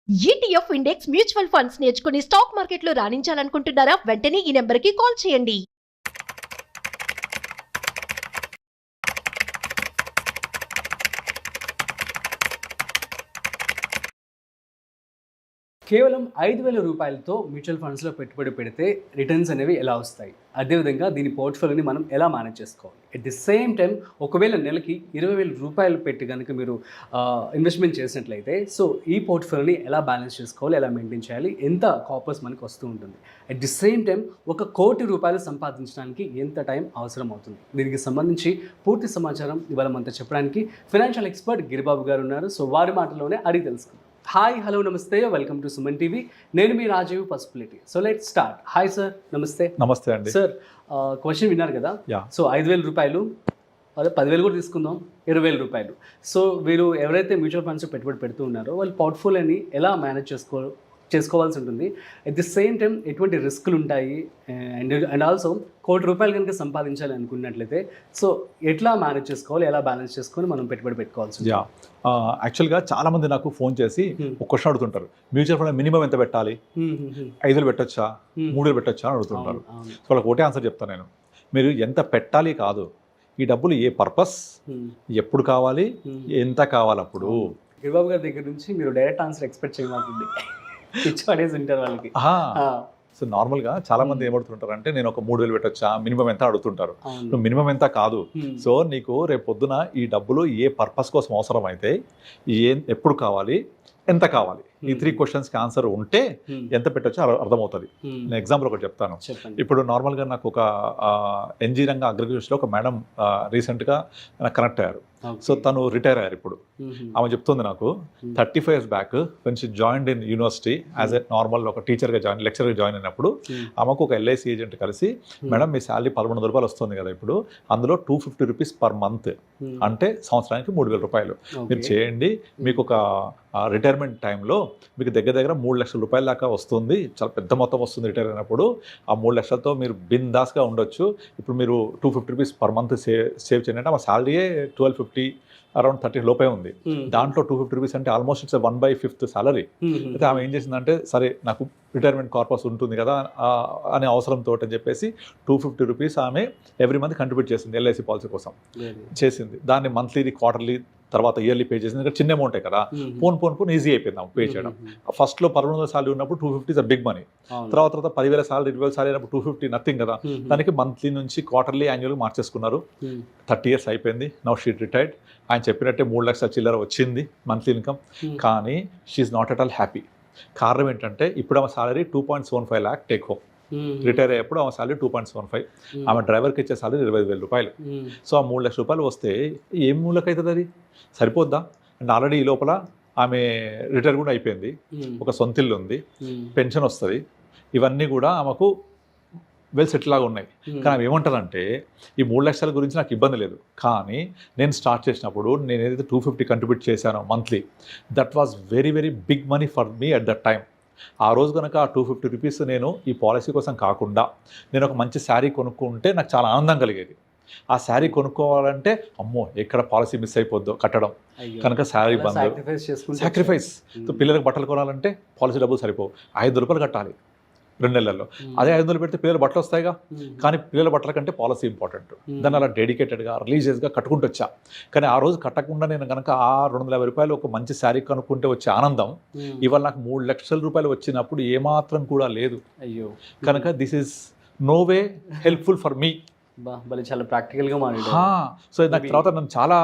ETF index mutual funds నేర్చుకుని stock మార్కెట్లో రాణించాలనుకుంటున్నారా? వెంటనే ఈ నెంబర్కి కాల్ చేయండి. కేవలం 5,000 రూపాయలతో మ్యూచువల్ ఫండ్స్లో పెట్టుబడి పెడితే రిటర్న్స్ అనేవి ఎలా వస్తాయి, అదేవిధంగా దీని పోర్ట్ఫోలియోని మనం ఎలా మేనేజ్ చేసుకోవాలి, ఎట్ ది సేమ్ టైం ఒకవేళ నెలకి 20,000 రూపాయలు పెట్టి కనుక మీరు ఇన్వెస్ట్మెంట్ చేసినట్లయితే సో ఈ పోర్ట్ఫోలియోని ఎలా బ్యాలెన్స్ చేసుకోవాలి, ఎలా మెయింటైన్ చేయాలి, ఎంత కాపర్స్ మనకు వస్తూ ఉంటుంది, ఎట్ ది సేమ్ టైం 1,00,00,000 రూపాయలు సంపాదించడానికి ఎంత టైం అవసరం అవుతుంది, దీనికి సంబంధించి పూర్తి సమాచారం ఇవాళ మనతో చెప్పడానికి ఫైనాన్షియల్ ఎక్స్పర్ట్ గిరిబాబు గారు ఉన్నారు. సో వారి మాటలోనే అడిగి తెలుసుకుందాం. హాయ్, హలో, నమస్తే, వెల్కమ్ టు సుమన్ టీవీ. నేను మీ Rajeev Pasupuleti. So let start. Hi sir, నమస్తే. నమస్తే అండి. సార్, క్వశ్చన్ విన్నారు కదా. సో 5,000 రూపాయలు, అదే 10,000 కూడా తీసుకుందాం, 20,000 రూపాయలు. సో వీరు ఎవరైతే మ్యూచువల్ ఫండ్స్ పెట్టుబడి పెడుతూ ఉన్నారో వాళ్ళ పోర్ట్ఫోలియోని ఎలా మేనేజ్ చేసుకోవాల్సి ఉంటుంది, అట్ ది సేమ్ టైం ఎటువంటి రిస్కులు ఉంటాయి, అండ్ ఆల్సో 1,00,00,000 రూపాయలు కనుక సంపాదించాలి అనుకున్నట్లయితే సో ఎట్లా మేనేజ్ చేసుకోవాలి, ఎలా బ్యాలెన్స్ చేసుకొని మనం పెట్టుబడి పెట్టుకోవాల్సి ఉంటుంది. యాక్చువల్గా చాలా మంది నాకు ఫోన్ చేసి ఒక క్వశ్చన్ అడుగుతుంటారు, మ్యూచువల్ ఫండ్ మినిమం ఎంత పెట్టాలి, 5,000 పెట్టొచ్చా, 3,000 పెట్టొచ్చా అని అడుగుతుంటారు. సో వాళ్ళకి ఒకటే ఆన్సర్ చెప్తాను నేను, మీరు ఎంత పెట్టాలి కాదు, ఈ డబ్బులు ఏ పర్పస్, ఎప్పుడు కావాలి, ఎంత కావాలి. అప్పుడు గిరిబాబు గారి దగ్గర నుంచి మీరు డైరెక్ట్ ఆన్సర్ ఎక్స్పెక్ట్ చేయమాకండి, పిచ్చి ఉంటారు వాళ్ళకి. సో నార్మల్గా చాలా మంది ఏమడుతుంటారు అంటే, నేను ఒక 3,000 పెట్టొచ్చా, మినిమం ఎంత అడుగుతుంటారు. నువ్వు మినిమం ఎంత కాదు, సో నీకు రేపు పొద్దున ఈ డబ్బులు ఏ పర్పస్ కోసం అవసరం అయితే, ఎప్పుడు కావాలి, ఎంత కావాలి, ఈ 3 క్వశ్చన్స్కి ఆన్సర్ ఉంటే ఎంత పెట్టొచ్చో అర్థమవుతుంది. నేను ఎగ్జాంపుల్ ఒకటి చెప్తాను. ఇప్పుడు నార్మల్గా నాకు ఒక ఎన్జీ రంగ అగ్రికల్చర్లో ఒక మేడం రీసెంట్గా నాకు కనెక్ట్ అయ్యారు. సో తను రిటైర్ అయ్యారు. ఇప్పుడు ఆమె చెప్తుంది నాకు 35 years back when she joined in university as a normal ఒక టీచర్గా లెక్చర్గా జాయిన్ అయినప్పుడు ఆమెకు ఒక ఎల్ఐసి ఏజెంట్ కలిసి, మేడం మీ శాలరీ 1,100 రూపాయలు వస్తుంది కదా, ఇప్పుడు అందులో 250 రూపీస్ పర్ మంత్, అంటే సంవత్సరానికి 3,000 రూపాయలు మీరు చేయండి, మీకు ఒక రిటైర్మెంట్ టైంలో మీకు దగ్గర 3 లక్షల రూపాయల దాకా వస్తుంది, చాలా పెద్ద మొత్తం వస్తుంది రిటైర్ అయినప్పుడు. ఆ 3 లక్షలతో మీరు బిందాస్గా ఉండొచ్చు. ఇప్పుడు మీరు 250 రూపీస్ పర్ మంత్ సేవ్ చేయండి అంటే మా శాలరీయే 1250 అరౌండ్ 30 లోపే ఉంది. దాంట్లో 250 రూపీస్ అంటే ఆల్మోస్ట్ ఇట్స్ 1/5 సాలరీ. అయితే ఆమె ఏం చేసిందంటే, సరే నాకు రిటైర్మెంట్ కార్పస్ ఉంటుంది కదా అనే అవసరంతో అని చెప్పేసి 250 రూపీస్ ఆమె ఎవ్రీ మంత్ కంట్రిబ్యూట్ చేసింది ఎల్ఐసి పాలసీ కోసం చేసింది. దాన్ని మంత్లీ, క్వార్టర్లీ, తర్వాత ఇయర్లీ పే చేసింది. ఇంకా చిన్న అమౌంటే కదా, పోన్ ఈజీ అయిపోయింది పే చేయడం. ఫస్ట్లో 1,100 సాలరీ ఉన్నప్పుడు 250 ఇస్ అ బిగ్ మనీ. తర్వాత 10,000 సాలరీ, 20,000 సాలరీ అయినప్పుడు 250 నథింగ్ కదా. దానికి మంత్లీ నుంచి క్వార్టర్లీ, యాన్యువల్ మార్చేసుకున్నారు. 30 years అయిపోయింది. Now she retired. ఆయన చెప్పినట్టే 3 లక్షల చిల్లర వచ్చింది మంత్లీ ఇన్కమ్. కానీ she not at all happy. కారణం ఏంటంటే, ఇప్పుడు ఆమె salary 2.75 lakh take home. Retire అయ్యేప్పుడు ఆమె సాలరీ 2.75. ఆమె డ్రైవర్కి ఇచ్చే సాలరీ 25,000 రూపాయలు. సో ఆ 3 లక్షల రూపాయలు వస్తే ఏం మూలకి అవుతుంది, అది సరిపోద్దా? అండ్ ఆల్రెడీ ఈ లోపల ఆమె రిటైర్ కూడా అయిపోయింది, ఒక సొంత ఇల్లు ఉంది, పెన్షన్ వస్తుంది, ఇవన్నీ కూడా ఆమెకు వెల్ సెటిల్ లాగా ఉన్నాయి. కానీ ఆమె ఏమంటారంటే, ఈ 3 లక్షల గురించి నాకు ఇబ్బంది లేదు, కానీ నేను స్టార్ట్ చేసినప్పుడు నేను ఏదైతే 250 కంట్రిబ్యూట్ చేశానో monthly, that was very very big money for me at that time. ఆ రోజు కనుక ఆ 250 రూపీస్ నేను ఈ పాలసీ కోసం కాకుండా నేను ఒక మంచి శారీ కొనుక్కుంటే నాకు చాలా ఆనందం కలిగేది. ఆ శారీ కొనుక్కోవాలంటే అమ్మో ఎక్కడ పాలసీ మిస్ అయిపోద్దో కట్టడం, కనుక శారీ బంద్, సాక్రిఫైస్. పిల్లలకు బట్టలు కొనాలంటే పాలసీ డబ్బులు సరిపోవు, 500 రూపాయలు కట్టాలి 2 నెలల్లో. అదే 500 పెడితే పిల్లల బట్టలు వస్తాయిగా, కానీ పిల్లల బట్టల కంటే పాలసీ ఇంపార్టెంట్. దాన్ని అలా డెడికేటెడ్గా, రిలీజియస్గా కట్టుకుంటూ వచ్చా. కానీ ఆ రోజు కట్టకుండా నేను కనుక ఆ 250 రూపాయలు ఒక మంచి శారీ కనుక్కుంటే వచ్చే ఆనందం ఇవాళ నాకు 3 లక్షల రూపాయలు వచ్చినప్పుడు ఏమాత్రం కూడా లేదు. అయ్యో, కనుక this is no way helpful for me. చాలా ప్రాక్టికల్గా మాట్లాడారు. సో నాకు తర్వాత నన్ను చాలా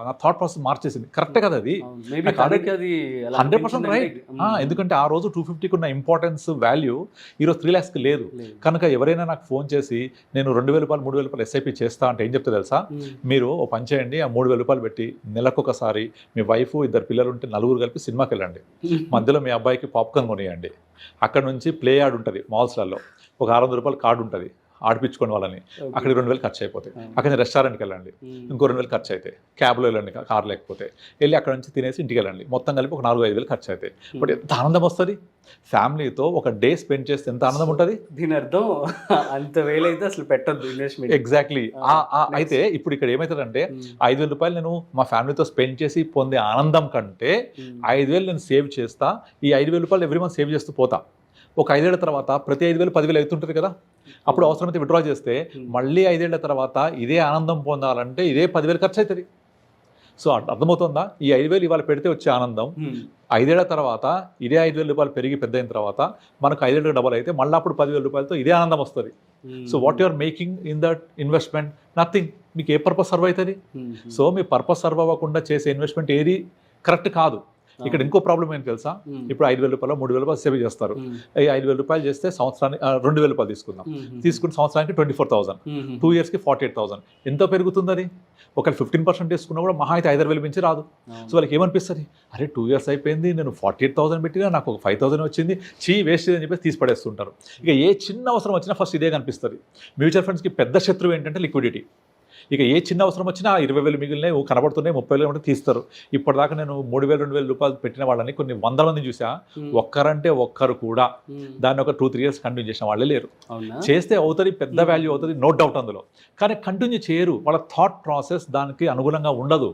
నా థాట్ ప్రాసెస్ మార్చేసింది. కరెక్టే కదా అది, 100% రైట్. ఎందుకంటే ఆ రోజు 250కి ఉన్న ఇంపార్టెన్స్, వాల్యూ ఈరోజు 3 lakhsకి లేదు. కనుక ఎవరైనా నాకు ఫోన్ చేసి నేను 2,000 రూపాయలు, 3,000 రూపాయలు ఎస్ఐపి చేస్తా అంటే ఏం చెప్తే తెలుసా, మీరు ఓ పని చేయండి, ఆ 3,000 రూపాయలు పెట్టి నెలకొకసారి మీ వైఫ్, 2 పిల్లలు ఉంటే 4 కలిపి సినిమాకి వెళ్ళండి, మధ్యలో మీ అబ్బాయికి పాప్కార్న్ కొనియండి, అక్కడ నుంచి ప్లే యార్డ్ ఉంటుంది మాల్స్లలో, ఒక 600 రూపాయల కార్డు ఉంటుంది, ఆడిపించుకోండి వాళ్ళని, అక్కడ 2,000 ఖర్చు అయిపోతాయి. అక్కడ నుంచి రెస్టారెంట్కి వెళ్ళండి, ఇంకో 2,000 ఖర్చు అవుతాయి. క్యాబ్లో వెళ్ళండి, కార్ లేకపోతే వెళ్ళి అక్కడ నుంచి తినేసి ఇంటికి వెళ్ళండి, మొత్తం కలిపి ఒక 4,000-5,000 ఖర్చు అవుతాయి. బట్ ఎంత ఆనందం వస్తుంది ఫ్యామిలీతో ఒక డే స్పెండ్ చేస్తే, ఎంత ఆనందం ఉంటుంది. దీని అర్థం అంత వేలైతే అసలు పెట్టద్దు ఇన్వెస్ట్మెంట్. ఎగ్జాక్ట్లీ. అయితే ఇప్పుడు ఇక్కడ ఏమవుతుందంటే 5,000 రూపాయలు నేను మా ఫ్యామిలీతో స్పెండ్ చేసి పొందే ఆనందం కంటే 5,000 నేను సేవ్ చేస్తా, ఈ 5,000 రూపాయలు ఎవ్రీ మంత్ సేవ్ చేస్తూ పోతా. ఒక 5 ఏళ్ల తర్వాత ప్రతి 5,000 10,000 అవుతుంటుంది కదా. అప్పుడు అవసరమైతే విత్డ్రా చేస్తే మళ్ళీ 5 ఏళ్ల తర్వాత ఇదే ఆనందం పొందాలంటే ఇదే 10,000 ఖర్చు అవుతుంది. సో అర్థమవుతుందా? ఈ 5,000 ఇవాళ పెడితే వచ్చే ఆనందం 5 ఏళ్ల తర్వాత ఇదే 5,000 రూపాయలు పెరిగి పెద్ద అయిన తర్వాత మనకు 5 ఏళ్ళకి డబల్ అయితే మళ్ళీ అప్పుడు 10,000 రూపాయలతో ఇదే ఆనందం వస్తుంది. So what you are making in that investment? Nothing. మీకు ఏ పర్పస్ సర్వ్ అవుతుంది? సో మీ పర్పస్ సర్వ్ అవ్వకుండా చేసే ఇన్వెస్ట్మెంట్ ఏది కరెక్ట్ కాదు. ఇక్కడ ఇంకో ప్రాబ్లం ఏంటి తెలుసా? ఇప్పుడు 5,000 రూపాయలు 3,000 రూపాయలు సేవ్ చేస్తారు. ఈ 5,000 రూపాయలు చేస్తే సంవత్సరానికి 2,000 రూపాయలు తీసుకుని సంవత్సరానికి 24,000, 2 ఇయర్స్కి 48,000. ఎంత పెరుగుతుంది అది? ఒకవేళ 15% తీసుకున్నా కూడా మహా అయితే 5,000 మించి రాదు. సో వాళ్ళకి ఏమనిపిస్తుంది, అరే 2 ఇయర్స్ అయిపోయింది, నేను 48,000 పెట్టినా నాకు ఒక 5,000 వచ్చింది, వేస్ట్ అని చెప్పేసి తీసి పడేస్తుంటారు. ఇక ఏ చిన్న అవసరం వచ్చినా ఫస్ట్ ఇదే కనిపిస్తుంది. మ్యూచువల్ ఫండ్స్కి పెద్ద శత్రువు ఏంటంటే లిక్విడిటీ. ఇక ఏ చిన్న అవసరం వచ్చినా 20,000 మిగిలినాయి కనబడుతున్నాయి, 30,000 తీస్తారు. ఇప్పటిదాకా నేను 3,000 2,000 రూపాయలు పెట్టిన వాళ్ళని కొన్ని 100 మంది చూసా, ఒక్కరంటే ఒక్కరు కూడా దాన్ని ఒక 2-3 ఇయర్స్ కంటిన్యూ చేసిన వాళ్ళే లేరు. చేస్తే అవుతుంది, పెద్ద వాల్యూ అవుతుంది, నో డౌట్ అందులో. కానీ కంటిన్యూ చేయరు. వాళ్ళ థాట్ ప్రాసెస్ దానికి అనుగుణంగా ఉండదు.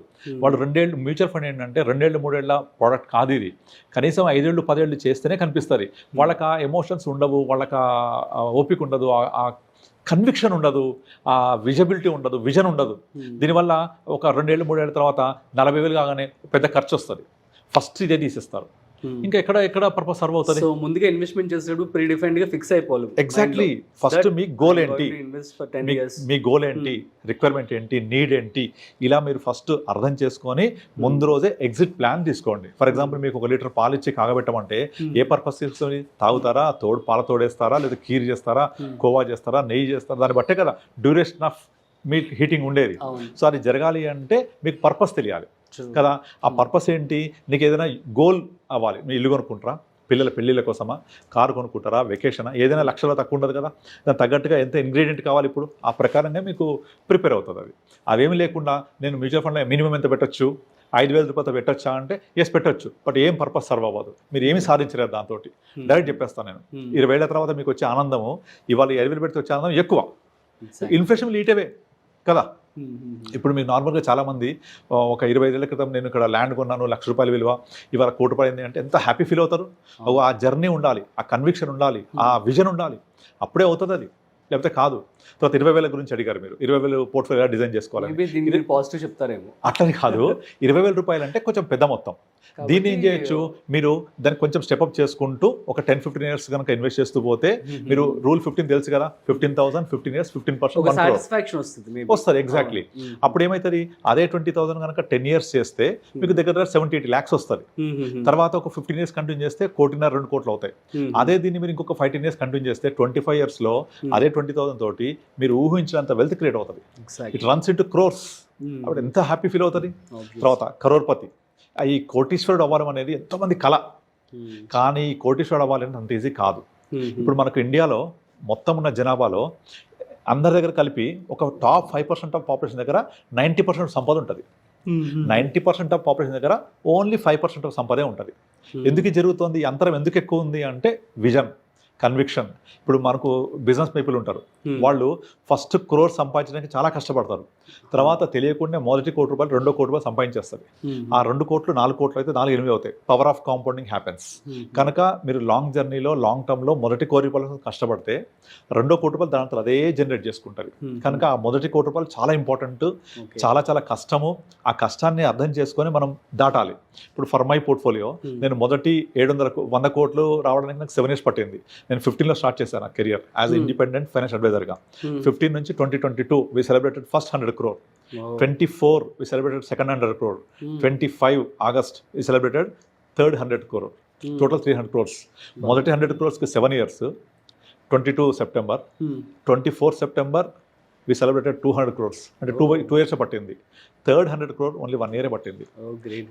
వాళ్ళు 2 ఏళ్ళు మ్యూచువల్ ఫండ్ ఏంటంటే 2 ఏళ్ళు 3 ఏళ్ళ ప్రోడక్ట్ కాదు ఇది. కనీసం 5 ఏళ్ళు 10 ఏళ్ళు చేస్తేనే కనిపిస్తుంది. వాళ్ళకి ఆ ఎమోషన్స్ ఉండవు, వాళ్ళకి ఆ ఓపిక ఉండదు, ఆ కన్విక్షన్ ఉండదు, ఆ విజిబిలిటీ ఉండదు, విజన్ ఉండదు. దీనివల్ల ఒక 2 ఏళ్ళు 3 ఏళ్ళ తర్వాత 40,000 కాగానే పెద్ద ఖర్చు వస్తుంది. ఫస్ట్ ఇదే తీసేస్తారు. ఇంకా ఎక్కడ పర్పస్ సర్వ్ అవుతుంది? సో ముందుగా ఇన్వెస్ట్మెంట్ చేసేటప్పుడు ప్రీ డిఫైన్డ్ గా ఫిక్స్ అయిపోవాలి. ఎగ్జాక్ట్లీ. ఫస్ట్ మీ గోల్ ఏంటి, మీ గోల్ ఏంటి, రిక్వైర్మెంట్ ఏంటి, నీడ్ ఏంటి, ఇలా మీరు ఫస్ట్ అర్థం చేసుకొని ముందు రోజే ఎగ్జిట్ ప్లాన్ తీసుకోండి. ఫర్ ఎగ్జాంపుల్ మీకు 1 లీటర్ పాలు ఇచ్చి కాగబెట్టమంటే ఏ పర్పస్ తీసుకొని తాగుతారా, పాల తోడేస్తారా, లేదా కీర్ చేస్తారా, కోవా చేస్తారా, నెయ్యి చేస్తారా, దాన్ని బట్టే కదా డ్యూరేషన్ ఆఫ్ మిల్క్ హీటింగ్ ఉండేది. సో అది జరగాలి అంటే మీకు పర్పస్ తెలియాలి కదా. ఆ పర్పస్ ఏంటి? నీకు ఏదైనా గోల్ అవ్వాలి. మీ ఇల్లు కొనుక్కుంటారా, పిల్లల పెళ్ళిళ్ళ కోసమా, కారు కొనుక్కుంటారా, వెకేషనా, ఏదైనా లక్షలో తక్కువ ఉండదు కదా. దానికి తగ్గట్టుగా ఎంత ఇంగ్రీడియంట్ కావాలి ఇప్పుడు, ఆ ప్రకారంగా మీకు ప్రిపేర్ అవుతుంది. అవేమీ లేకుండా నేను మ్యూచువల్ ఫండ్లో మినిమం ఎంత పెట్టచ్చు, 5,000 రూపాయలు పెట్టచ్చా అంటే ఎస్ పెట్టచ్చు, బట్ ఏం పర్పస్ సర్వ్ అవ్వదు, మీరు ఏమి సాధించలేదు దాంతో. డైరెక్ట్ చెప్పేస్తాను నేను. 20 ఏళ్ల తర్వాత మీకు వచ్చే ఆనందము ఇవాళ 5,000 పెడితే వచ్చే ఆనందం ఎక్కువ. ఇన్ఫ్లేషన్ లీటవే కదా. ఇప్పుడు మీకు నార్మల్గా చాలామంది ఒక 25 ఏళ్ల క్రితం నేను ఇక్కడ ల్యాండ్ కొన్నాను, 1,00,000 రూపాయలు విలువ, ఇవాళ 1 కోటి పడింది అంటే ఎంత హ్యాపీ ఫీల్ అవుతారు. ఆ జర్నీ ఉండాలి, ఆ కన్విక్షన్ ఉండాలి, ఆ విజన్ ఉండాలి, అప్పుడే అవుతుంది అది, లేకపోతే కాదు. తర్వాత 20,000 గురించి అడిగారు మీరు. 20,000 పోర్ట్ఫోలియో డిజైన్ చేసుకోవాలి. పాజిటివ్ చెప్తారేమో. అట్లని కాదు, 20,000 రూపాయలు అంటే కొంచెం పెద్ద మొత్తం. దీన్ని ఏం చేయొచ్చు, మీరు దాన్ని కొంచెం స్టెప్అప్ చేసుకుంటూ ఒక 10-15 ఇయర్స్ కనుక ఇన్వెస్ట్ చేస్తూ పోతే, మీరు రూల్ 15 తెలుసు కదా, 15,000 15 ఇయర్స్ 15% వస్తుంది. ఎగ్జాక్ట్లీ. అప్పుడు ఏమవుతుంది, అదే 20,000 కనుక 10 ఇయర్స్ చేస్తే మీకు దగ్గర 70-80 lakhs వస్తుంది. తర్వాత ఒక 15 ఇయర్స్ కంటిన్యూ చేస్తే 1.5-2 కోట్లు అవుతాయి. అదే దీన్ని మీరు ఇంకొక 15 ఇయర్స్ కంటిన్యూ చేస్తే 25 ఇయర్స్లో అదే 20,000 తోటి మీరు ఊహించినంత వెల్త్ క్రియేట్ అవుతుంది. It runs into crores. అప్పుడు ఎంత హ్యాపీ ఫీల్ అవుతుంది. తర్వాత కరోర్పతి, ఈ కోటీశ్వరుడు అవ్వడం అనేది ఎంతోమంది కళ, కానీ ఈ కోటీశ్వరుడు అవ్వాలంటే అంత ఈజీ కాదు. ఇప్పుడు మనకు ఇండియాలో మొత్తం ఉన్న జనాభాలో అందరి దగ్గర కలిపి ఒక టాప్ 5% ఆఫ్ పాపులేషన్ దగ్గర 90% సంపద ఉంటుంది. 90% ఆఫ్ పాపులేషన్ దగ్గర ఓన్లీ 5% ఆఫ్ సంపదే ఉంటుంది. ఎందుకు జరుగుతుంది, అంతరం ఎందుకు ఎక్కువ ఉంది అంటే విజన్, కన్విక్షన్. ఇప్పుడు మనకు బిజినెస్ పీపుల్ ఉంటారు, వాళ్ళు ఫస్ట్ క్రోర్ సంపాదించడానికి చాలా కష్టపడతారు. తర్వాత తెలియకుండా మొదటి 1 కోటి రూపాయలు 2వ కోటి రూపాయలు సంపాదించేస్తారు. ఆ 2 కోట్లు 4 కోట్లు అయితే 4 8 అవుతాయి. Power of compounding happens. కనుక మీరు లాంగ్ జర్నీలో లాంగ్ టర్మ్లో మొదటి 1 కోటి రూపాయలు కష్టపడితే 2వ కోటి రూపాయలు దాంట్లో అదే జనరేట్ చేసుకుంటారు. కనుక ఆ మొదటి 1 కోటి రూపాయలు చాలా ఇంపార్టెంట్, చాలా కష్టము. ఆ కష్టాన్ని అర్థం చేసుకొని మనం దాటాలి. ఇప్పుడు ఫర్ మై పోర్ట్ఫోలియో నేను మొదటి 100 కోట్లు రావడానికి నాకు 7 years పట్టింది. నేను 15లో స్టార్ట్ చేశాను నా కెరియర్ యాజ్ ఇండిపెండెంట్ ఫైనాన్షియల్ అడ్వైజర్గా. 15 నుంచి 2022 we celebrated first 100 crore. 24 we celebrated second 100 crore. 25 August we celebrated third 100 crore. Total 300 crores. మొదటి 100 crores కి 7 years. 22 September, 24 September we celebrated 200 crores అంటే 2 years పట్టింది. థర్డ్ 100 crore ఓన్లీ 1 year పట్టింది.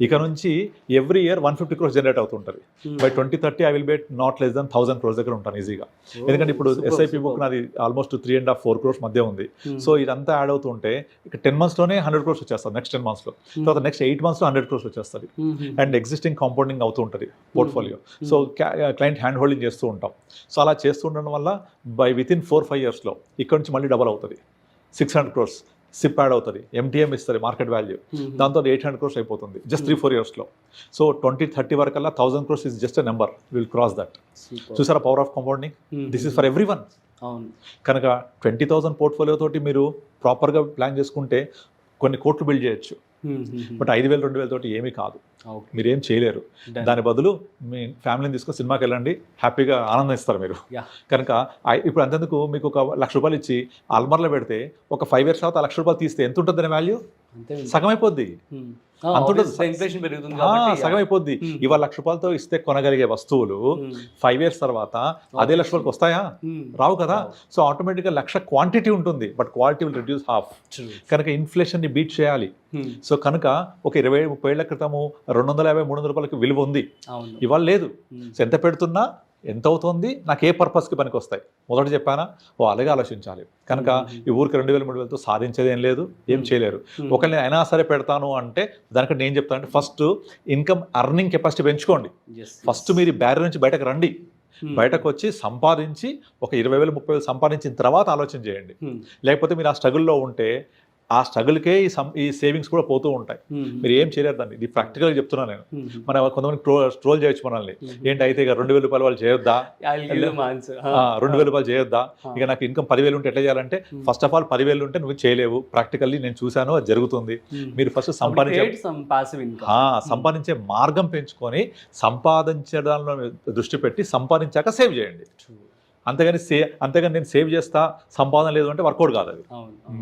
ఇక నుంచి every year 150 crores generate అవుతుంటుంది. By 2030 I will bet not less than 1000 crores దగ్గర ఉంటాను ఈజీగా. ఎందుకంటే ఇప్పుడు ఎస్ఐపి బుక్ నాది ఆల్మోస్ట్ 3.5-4 crores మధ్య ఉంది. సో ఇదంతా యాడ్ అవుతుంటే ఇక 10 monthsలోనే 100 crores వచ్చేస్తుంది నెక్స్ట్ 10 monthsలో. తర్వాత నెక్స్ట్ 8 monthsలో 100 crores వచ్చేస్తుంది. అండ్ ఎగ్జిస్టింగ్ కాంపౌండింగ్ అవుతూ ఉంటుంది portfolio. So client hand holding చేస్తూ ఉంటాం. సో అలా చేస్తూ ఉండడం వల్ల బై వితిన్ 4-5 yearsలో ఇక్కడ నుంచి మళ్ళీ డబల్ అవుతుంది. 600 crores సిప్ యాడ్ అవుతుంది, ఎంటీఎం ఇస్తుంది మార్కెట్ వాల్యూ, దాంతో 800 crores అయిపోతుంది జస్ట్ 3-4 yearsలో. సో 2030 వరకల్లా 1000 crores is just a number, will cross that. చూసారా power of compounding? This is for everyone. కనుక 20,000 పోర్ట్ఫోలియో తోటి మీరు ప్రాపర్గా ప్లాన్ చేసుకుంటే కొన్ని కోట్లు బిల్డ్ చేయొచ్చు. బట్ 5,000 2,000 తోటి ఏమీ కాదు, మీరేం చేయలేరు. దాని బదులు మీ ఫ్యామిలీని తీసుకొని సినిమాకి వెళ్ళండి, హ్యాపీగా ఆనందిస్తారు మీరు. కనుక ఇప్పుడు అంతెందుకు మీకు ఒక 1,00,000 రూపాయలు ఇచ్చి అల్మార్లో పెడితే ఒక 5 years తర్వాత 1,00,000 రూపాయలు తీస్తే ఎంత ఉంటుంది దాని వాల్యూ? సగం అయిపోద్ది. సగం అయిపోద్ది. ఇవాళ 1,00,000 రూపాయలతో ఇస్తే కొనగలిగే వస్తువులు 5 years తర్వాత అదే 1,00,000 రూపాయలకు వస్తాయా? రావు కదా. సో ఆటోమేటిక్గా 1,00,000 క్వాంటిటీ ఉంటుంది, but quality will reduce half. కనుక ఇన్ఫ్లేషన్ ని బీట్ చేయాలి. సో కనుక ఒక 20-30 ఏళ్ల క్రితము 250-300 రూపాయలకి విలువ ఉంది, ఇవాళ లేదు. సో ఎంత పెడుతున్నా ఎంత అవుతుంది, నాకు ఏ పర్పస్కి పనికి వస్తాయి మొదట చెప్పానా? అలాగే ఆలోచించాలి. కనుక ఈ ఊరికి 2,000-3,000తో సాధించేది ఏం లేదు, ఏం చేయలేరు. ఒకవేళ నేను అయినా సరే పెడతాను అంటే దానికి నేను చెప్తానంటే ఫస్ట్ ఇన్కమ్ అర్నింగ్ కెపాసిటీ పెంచుకోండి. ఫస్ట్ మీరు బ్యారియర్ నుంచి బయటకు రండి. బయటకు వచ్చి సంపాదించి ఒక 20,000-30,000 సంపాదించిన తర్వాత ఆలోచన చేయండి. లేకపోతే మీరు ఆ స్ట్రగుల్లో ఉంటే ఆ స్ట్రగుల్కే ఈ సేవింగ్స్ కూడా పోతూ ఉంటాయి. మీరు ఏం చేయలేరు దాన్ని. ఇది ప్రాక్టికల్గా చెప్తున్నాను నేను. మన కొంతమంది ట్రోల్ చేయొచ్చు మనల్ని, ఏంటి అయితే ఇక 2,000 రూపాయలు వాళ్ళు చేయొద్దా, 2,000 రూపాయలు చేయొద్దా, ఇక నాకు ఇన్కమ్ 10,000 ఉంటే ఎట్లా చేయాలంటే ఫస్ట్ ఆఫ్ ఆల్ 10,000 ఉంటే నువ్వు చేయలేవు. ప్రాక్టికల్లీ నేను చూశాను, అది జరుగుతుంది. మీరు ఫస్ట్ సంపాదించే మార్గం పెంచుకొని సంపాదించడంలో దృష్టి పెట్టి సంపాదించాక సేవ్ చేయండి. అంతేగాని నేను సేవ్ చేస్తా సంపాదన లేదు అంటే వర్కౌట్ కాదు అది.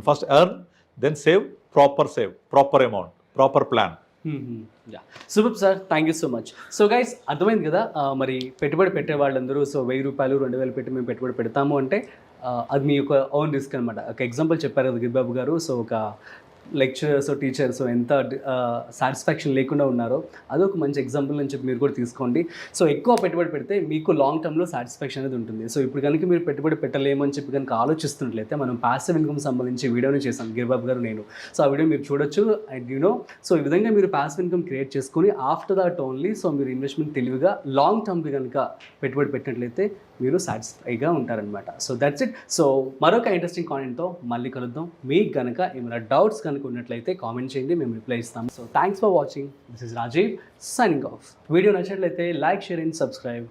First earn, then save, proper amount, proper plan. Super sir, thank you so much. So guys అర్థమైంది కదా, మరి పెట్టుబడి పెట్టే వాళ్ళందరూ సో 1,000 రూపాయలు 2,000 పెట్టి మేము పెట్టుబడి పెడతాము అంటే అది మీ యొక్క ఓన్ రిస్క్ అనమాట. ఒక ఎగ్జాంపుల్ చెప్పారు కదా గిరిబాబు గారు. సో ఒక లెక్చరర్స్ టీచర్స్ ఎంత సాటిస్ఫాక్షన్ లేకుండా ఉన్నారో అదొక మంచి ఎగ్జాంపుల్ అని చెప్పి మీరు కూడా తీసుకోండి. సో ఎక్కువ పెట్టుబడి పెడితే మీకు లాంగ్ టర్మ్లో సాటిస్ఫాక్షన్ అనేది ఉంటుంది. సో ఇప్పుడు కనుక మీరు పెట్టుబడి పెట్టలేము అని చెప్పి కనుక ఆలోచిస్తున్నట్లయితే మనం ప్యాసివ్ ఇన్కమ్ సంబంధించి వీడియోని చేశాను గిరిబాబు గారు నేను. సో ఆ వీడియో మీరు చూడొచ్చు. అండ్ సో ఈ విధంగా మీరు ప్యాసివ్ ఇన్కమ్ క్రియేట్ చేసుకొని ఆఫ్టర్ దట్ ఓన్లీ సో మీరు ఇన్వెస్ట్మెంట్ తెలివిగా లాంగ్ టర్మ్కి కనుక పెట్టుబడి పెట్టినట్లయితే మీరు సాటిస్ఫైగా ఉంటారనమాట. So that's it. సో మరొక ఇంట్రెస్టింగ్ కాంటెంట్తో మళ్ళీ కలుద్దాం. మీకు కనుక ఏమైనా డౌట్స్ కనుక ఉన్నట్లయితే కామెంట్ చేయండి, మేము రిప్లై ఇస్తాము. So thanks for watching. This is Rajeev signing off. Video నచ్చినట్లయితే లైక్, షేర్ అండ్ సబ్స్క్రైబ్.